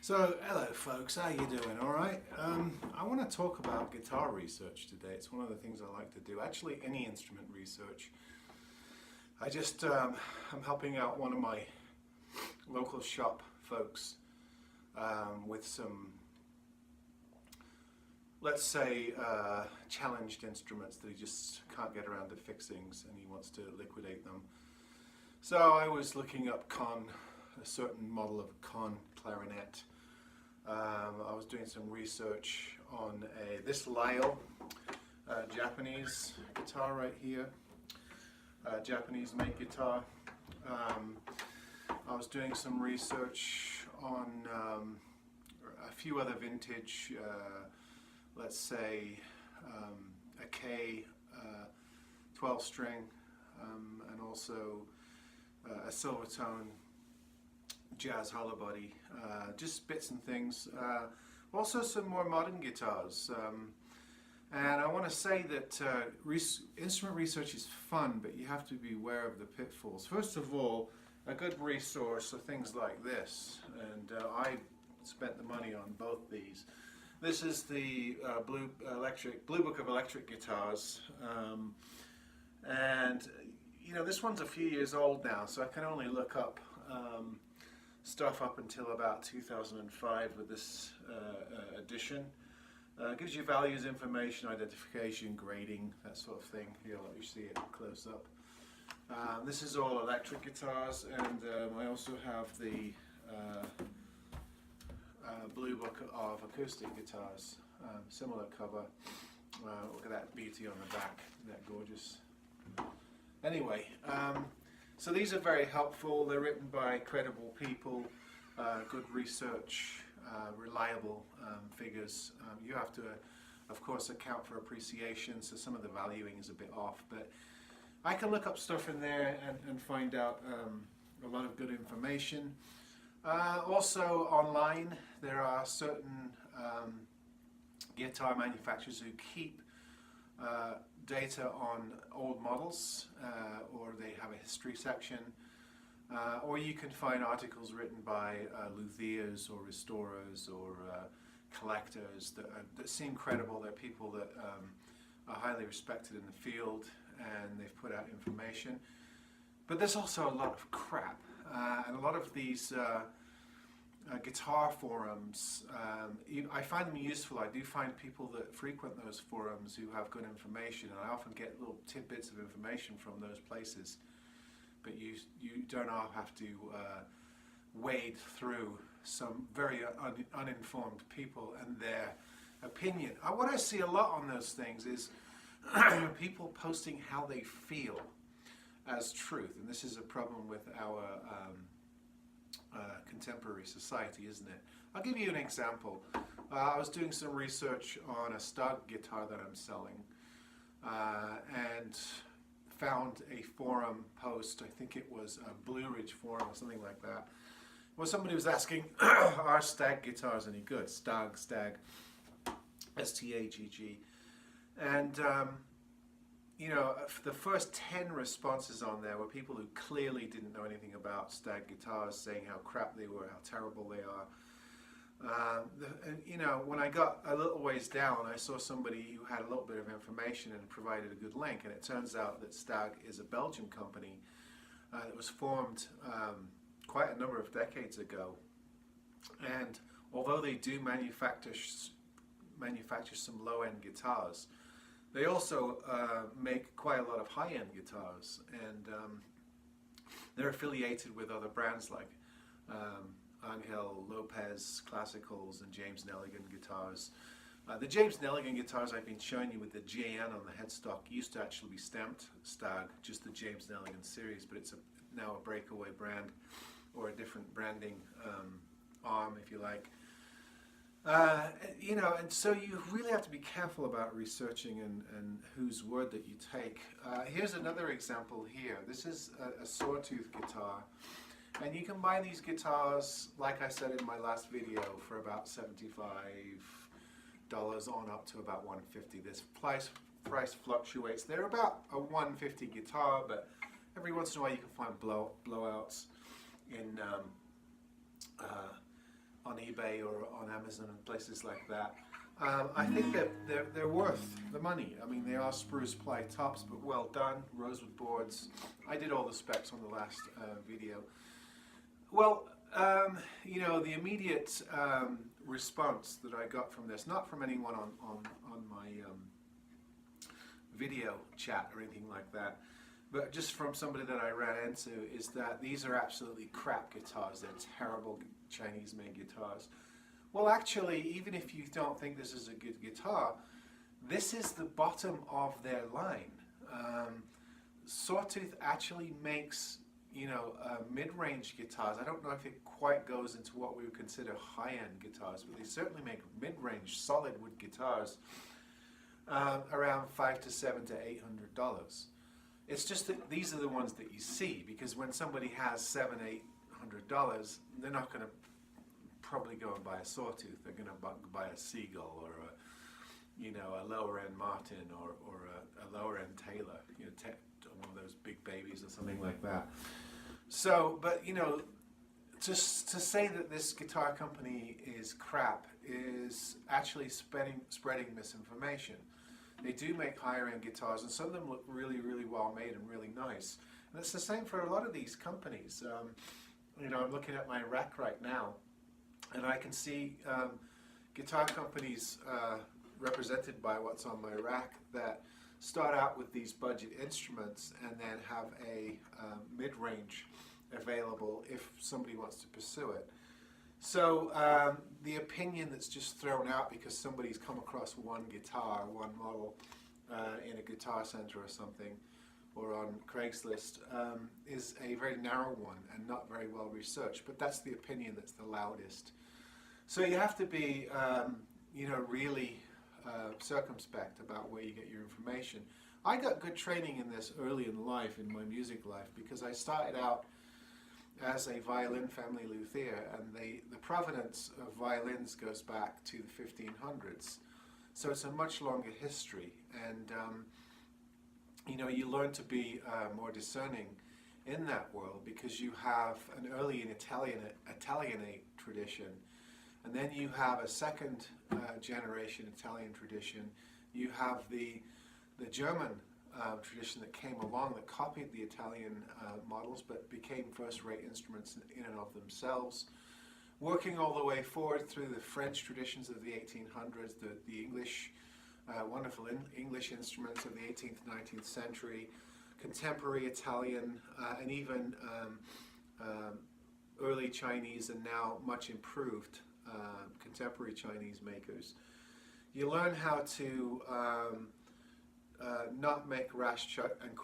So, hello folks, how you doing? All right. I want to talk about guitar research today. It's one of the things I like to do. Actually, any instrument research. I'm helping out one of my local shop folks with some, let's say, challenged instruments that he just can't get around to fixing, and he wants to liquidate them. So I was looking up a certain model of Con clarinet. I was doing some research on this Lyle Japanese guitar right here, Japanese made guitar. I was doing some research on a few other vintage, let's say a K 12 string, and also a Silvertone jazz hollow body, just bits and things. Also some more modern guitars. And I want to say that instrument research is fun, but you have to be aware of the pitfalls. First of all, a good resource are things like this, and I spent the money on both these. This is the Blue Book of Electric Guitars, and you know, this one's a few years old now, so I can only look up stuff up until about 2005 with this edition. Gives you values, information, identification, grading, that sort of thing. Here, let me see it close up. This is all electric guitars, and I also have the Blue Book of Acoustic Guitars, similar cover. Look at that beauty on the back, isn't that gorgeous? Anyway, so these are very helpful. They're written by credible people, good research, reliable figures. You have to, of course, account for appreciation, so some of the valuing is a bit off, but I can look up stuff in there and find out a lot of good information. Also online, there are certain guitar manufacturers who keep data on old models, or they have a history section, or you can find articles written by luthiers or restorers or collectors that seem credible. They're people that are highly respected in the field, and they've put out information. But there's also a lot of crap, and a lot of these guitar forums, I find them useful. I do find people that frequent those forums who have good information, and I often get little tidbits of information from those places. But you don't all have to wade through some very uninformed people and their opinion. What I see a lot on those things is people posting how they feel as truth, and this is a problem with our contemporary society, isn't it? I'll give you an example. I was doing some research on a Stug guitar that I'm selling, and found a forum post. I think it was a Blue Ridge forum or something like that. Well, somebody was asking, are Stag guitars any good? Stag, S-T-A-G-G. And you know, the first 10 responses on there were people who clearly didn't know anything about Stag guitars, saying how crap they were, how terrible they are. And, you know, when I got a little ways down, I saw somebody who had a little bit of information and provided a good link, and it turns out that Stag is a Belgian company that was formed quite a number of decades ago. And although they do manufacture some low-end guitars, they also make quite a lot of high-end guitars, and they're affiliated with other brands like Angel Lopez Classicals and James Nelligan guitars. The James Nelligan guitars I've been showing you with the JN on the headstock used to actually be stamped Stag, just the James Nelligan series, but it's now a breakaway brand, or a different branding arm, if you like. You know, and so you really have to be careful about researching and whose word that you take. Here's another example here. This is a sawtooth guitar, and you can buy these guitars, like I said in my last video, for about $75 on up to about $150. This price fluctuates. They're about a $150 guitar, but every once in a while you can find blowouts in on eBay or on Amazon and places like that. I think that they're worth the money. I mean, they are spruce ply tops, but well done, rosewood boards. I did all the specs on the last video. Well, you know, the immediate response that I got from this, not from anyone on my video chat or anything like that, but just from somebody that I ran into, is that these are absolutely crap guitars. They're terrible Chinese-made guitars. Well, actually, even if you don't think this is a good guitar, this is the bottom of their line. Sawtooth actually makes, you know, mid-range guitars. I don't know if it quite goes into what we would consider high-end guitars, but they certainly make mid-range solid wood guitars around $500 to $700 to $800. It's just that these are the ones that you see, because when somebody has $700 to $800, they're not going to probably go and buy a Sawtooth. They're going to buy a Seagull or a, you know, a lower-end Martin or a lower-end Taylor, you know, one of those big babies or something like that. So, but you know, just to say that this guitar company is crap is actually spreading misinformation. They do make higher end guitars, and some of them look really, really well made and really nice. And it's the same for a lot of these companies. You know, I'm looking at my rack right now, and I can see guitar companies represented by what's on my rack that start out with these budget instruments and then have a mid-range available if somebody wants to pursue it. So the opinion that's just thrown out because somebody's come across one guitar, one model in a guitar center or something, or on Craigslist, is a very narrow one and not very well researched, but that's the opinion that's the loudest. So you have to be you know, really circumspect about where you get your information. I got good training in this early in life, in my music life, because I started out as a violin family luthier, and the provenance of violins goes back to the 1500s. So it's a much longer history, and you know, you learn to be more discerning in that world because you have an early Italianate tradition, and then you have a second generation Italian tradition. You have the German tradition that came along that copied the Italian models but became first-rate instruments in and of themselves, working all the way forward through the French traditions of the 1800s, the English, wonderful English instruments of the 18th, 19th century, contemporary Italian, and even early Chinese and now much improved contemporary Chinese makers. You learn how to not make rash and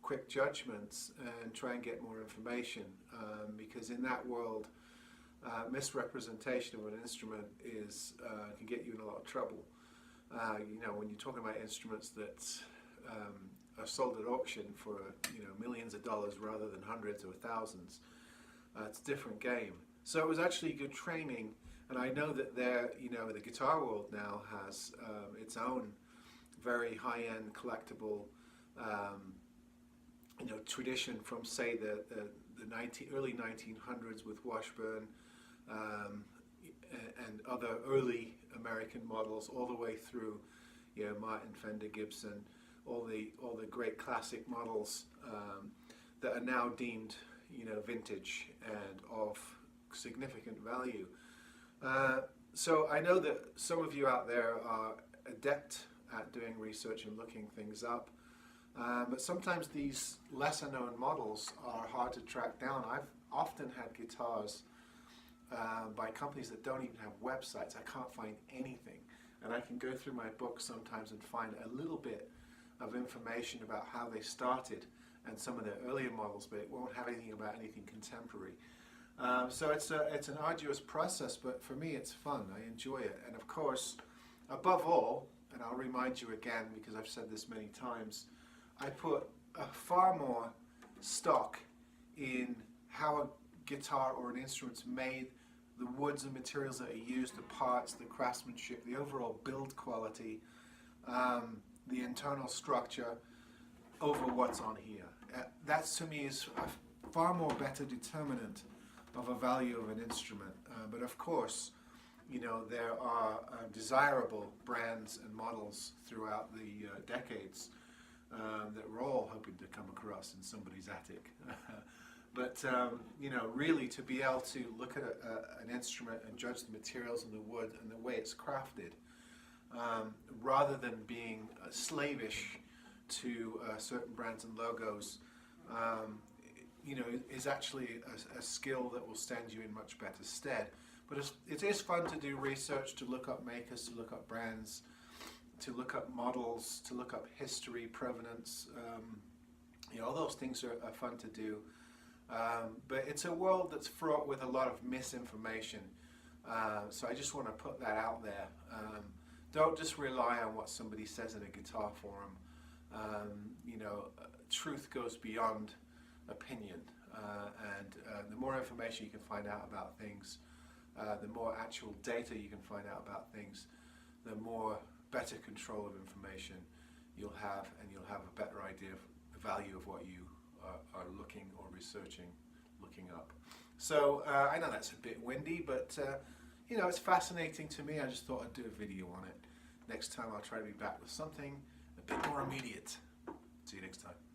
quick judgments and try and get more information, because in that world, misrepresentation of an instrument can get you in a lot of trouble. You know, when you're talking about instruments that are sold at auction for, you know, millions of dollars rather than hundreds or thousands, it's a different game. So it was actually good training, and I know that you know, the guitar world now has its own very high-end collectible, you know, tradition from, say, the early 1900s with Washburn and other early American models, all the way through, you know, Martin, Fender, Gibson, all the great classic models that are now deemed, you know, vintage and of significant value. So I know that some of you out there are adept at doing research and looking things up, but sometimes these lesser known models are hard to track down. I've often had guitars by companies that don't even have websites. I can't find anything, and I can go through my book sometimes and find a little bit of information about how they started and some of their earlier models, but it won't have anything about anything contemporary. So it's an arduous process, but for me it's fun. I enjoy it, and of course, above all, and I'll remind you again because I've said this many times, I put far more stock in how a guitar or an instrument's made, the woods and materials that are used, the parts, the craftsmanship, the overall build quality, the internal structure, over what's on here. That to me is a far more better determinant of a value of an instrument. But of course, you know, there are desirable brands and models throughout the decades that we're all hoping to come across in somebody's attic. But you know, really to be able to look at an instrument and judge the materials and the wood and the way it's crafted, rather than being slavish to certain brands and logos, you know, is actually a skill that will stand you in much better stead. But it is fun to do research, to look up makers, to look up brands, to look up models, to look up history, provenance. You know, all those things are fun to do. But it's a world that's fraught with a lot of misinformation. So I just want to put that out there. Don't just rely on what somebody says in a guitar forum. You know, truth goes beyond opinion. And the more information you can find out about things, the more actual data you can find out about things, the more better control of information you'll have, and you'll have a better idea of the value of what you are looking or researching, looking up. So I know that's a bit windy, but you know, it's fascinating to me. I just thought I'd do a video on it. Next time I'll try to be back with something a bit more immediate. See you next time.